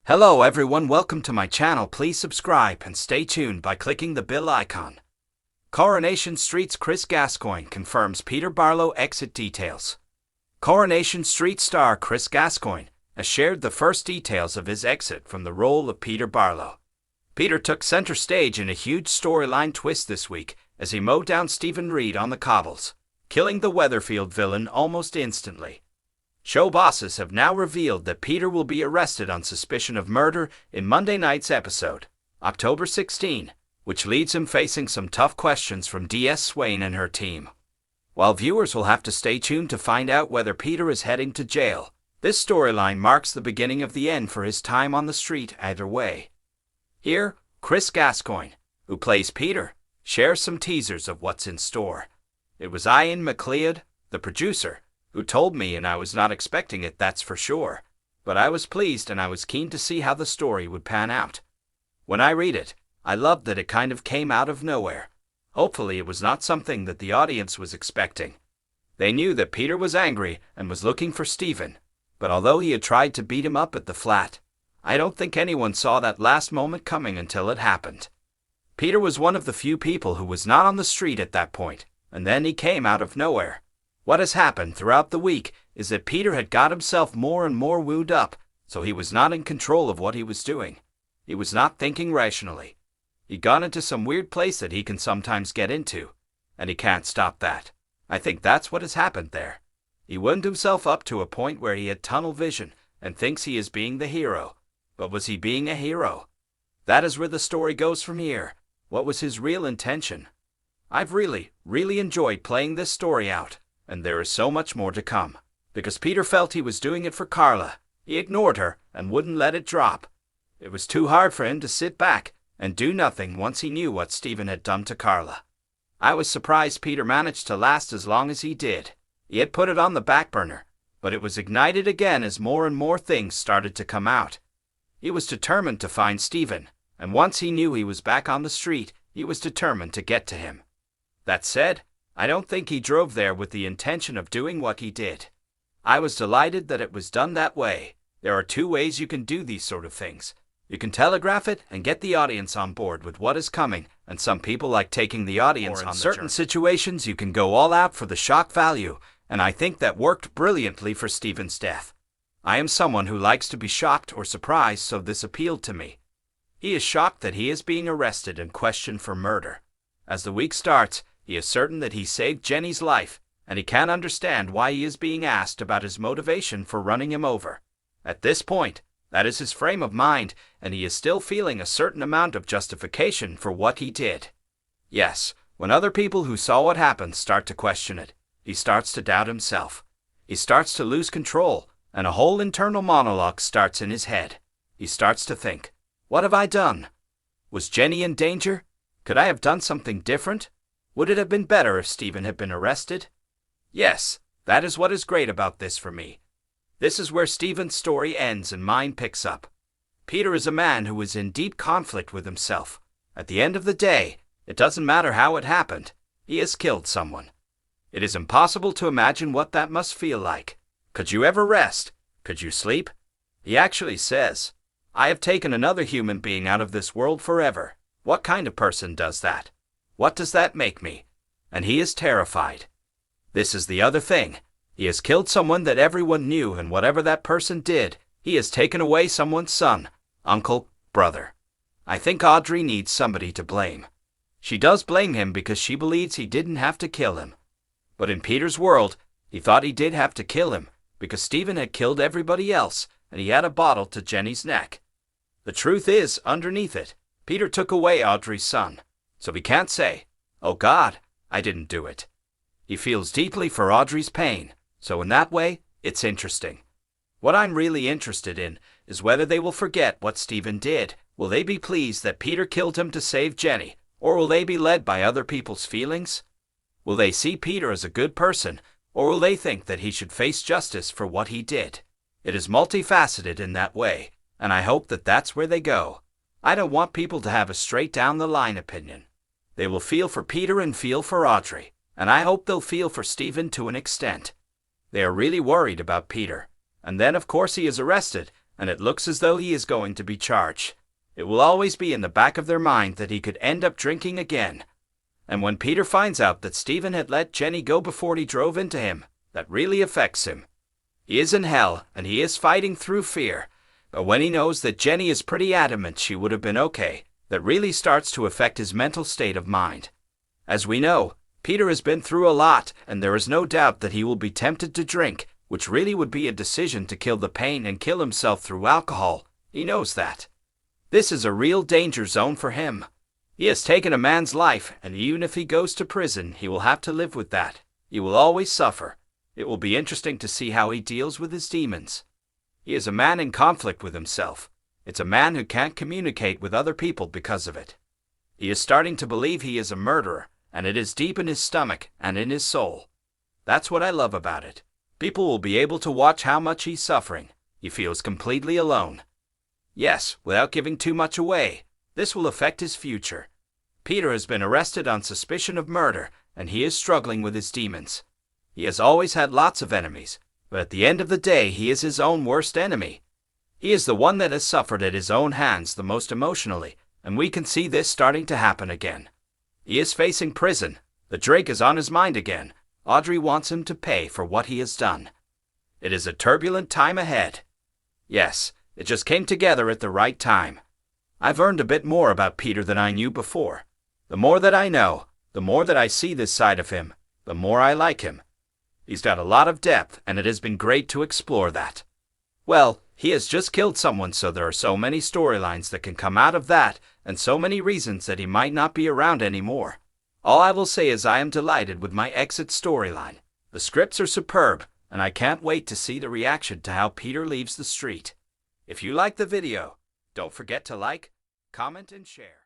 Hello everyone, welcome to my channel. Please subscribe and stay tuned by clicking the bell icon. Coronation Street's Chris Gascoyne confirms Peter Barlow exit details. Coronation Street star Chris Gascoyne has shared the first details of his exit from the role of Peter Barlow. Peter took center stage in a huge storyline twist this week as he mowed down Stephen Reed on the cobbles, killing the Weatherfield villain almost instantly. Show bosses have now revealed that Peter will be arrested on suspicion of murder in Monday night's episode, October 16, which leaves him facing some tough questions from Gascoyne and her team. While viewers will have to stay tuned to find out whether Peter is heading to jail, this storyline marks the beginning of the end for his time on the street either way. Here, Chris Gascoyne, who plays Peter, shares some teasers of what's in store. It was Ian McLeod, the producer, who told me, and I was not expecting it, that's for sure. But I was pleased and I was keen to see how the story would pan out. When I read it, I loved that it kind of came out of nowhere. Hopefully it was not something that the audience was expecting. They knew that Peter was angry and was looking for Stephen, but although he had tried to beat him up at the flat, I don't think anyone saw that last moment coming until it happened. Peter was one of the few people who was not on the street at that point, and then he came out of nowhere. What has happened throughout the week is that Peter had got himself more and more wound up, so he was not in control of what he was doing. He was not thinking rationally. He got into some weird place that he can sometimes get into, and he can't stop that. I think that's what has happened there. He wound himself up to a point where he had tunnel vision and thinks he is being the hero. But was he being a hero? That is where the story goes from here. What was his real intention? I've really enjoyed playing this story out. And there is so much more to come. Because Peter felt he was doing it for Carla, he ignored her and wouldn't let it drop. It was too hard for him to sit back and do nothing once he knew what Stephen had done to Carla. I was surprised Peter managed to last as long as he did. He had put it on the back burner, but it was ignited again as more and more things started to come out. He was determined to find Stephen, and once he knew he was back on the street, he was determined to get to him. That said, I don't think he drove there with the intention of doing what he did. I was delighted that it was done that way. There are two ways you can do these sort of things. You can telegraph it and get the audience on board with what is coming, and some people like taking the audience on the journey. In certain situations you can go all out for the shock value, and I think that worked brilliantly for Stephen's death. I am someone who likes to be shocked or surprised, so this appealed to me. He is shocked that he is being arrested and questioned for murder. As the week starts, he is certain that he saved Jenny's life, and he can't understand why he is being asked about his motivation for running him over. At this point, that is his frame of mind, and he is still feeling a certain amount of justification for what he did. Yes, when other people who saw what happened start to question it, he starts to doubt himself. He starts to lose control, and a whole internal monologue starts in his head. He starts to think, what have I done? Was Jenny in danger? Could I have done something different? Would it have been better if Stephen had been arrested? Yes, that is what is great about this for me. This is where Stephen's story ends and mine picks up. Peter is a man who is in deep conflict with himself. At the end of the day, it doesn't matter how it happened. He has killed someone. It is impossible to imagine what that must feel like. Could you ever rest? Could you sleep? He actually says, I have taken another human being out of this world forever. What kind of person does that? What does that make me? And he is terrified. This is the other thing. He has killed someone that everyone knew, and whatever that person did, he has taken away someone's son, uncle, brother. I think Audrey needs somebody to blame. She does blame him because she believes he didn't have to kill him. But in Peter's world, he thought he did have to kill him because Stephen had killed everybody else and he had a bottle to Jenny's neck. The truth is, underneath it, Peter took away Audrey's son. So he can't say, oh God, I didn't do it. He feels deeply for Audrey's pain, so in that way, it's interesting. What I'm really interested in is whether they will forget what Stephen did. Will they be pleased that Peter killed him to save Jenny, or will they be led by other people's feelings? Will they see Peter as a good person, or will they think that he should face justice for what he did? It is multifaceted in that way, and I hope that that's where they go. I don't want people to have a straight-down-the-line opinion. They will feel for Peter and feel for Audrey, and I hope they'll feel for Stephen to an extent. They are really worried about Peter, and then of course he is arrested, and it looks as though he is going to be charged. It will always be in the back of their mind that he could end up drinking again. And when Peter finds out that Stephen had let Jenny go before he drove into him, that really affects him. He is in hell, and he is fighting through fear. But when he knows that Jenny is pretty adamant she would have been okay, that really starts to affect his mental state of mind. As we know, Peter has been through a lot, and there is no doubt that he will be tempted to drink, which really would be a decision to kill the pain and kill himself through alcohol. He knows that. This is a real danger zone for him. He has taken a man's life, and even if he goes to prison, he will have to live with that. He will always suffer. It will be interesting to see how he deals with his demons. He is a man in conflict with himself. It's a man who can't communicate with other people because of it. He is starting to believe he is a murderer, and it is deep in his stomach and in his soul. That's what I love about it. People will be able to watch how much he's suffering. He feels completely alone. Yes, without giving too much away, this will affect his future. Peter has been arrested on suspicion of murder, and he is struggling with his demons. He has always had lots of enemies, but at the end of the day he is his own worst enemy. He is the one that has suffered at his own hands the most emotionally, and we can see this starting to happen again. He is facing prison. The drink is on his mind again. Audrey wants him to pay for what he has done. It is a turbulent time ahead. Yes, it just came together at the right time. I've learned a bit more about Peter than I knew before. The more that I know, the more that I see this side of him, the more I like him. He's got a lot of depth, and it has been great to explore that. Well, he has just killed someone, so there are so many storylines that can come out of that, and so many reasons that he might not be around anymore. All I will say is I am delighted with my exit storyline. The scripts are superb, and I can't wait to see the reaction to how Peter leaves the street. If you like the video, don't forget to like, comment, and share.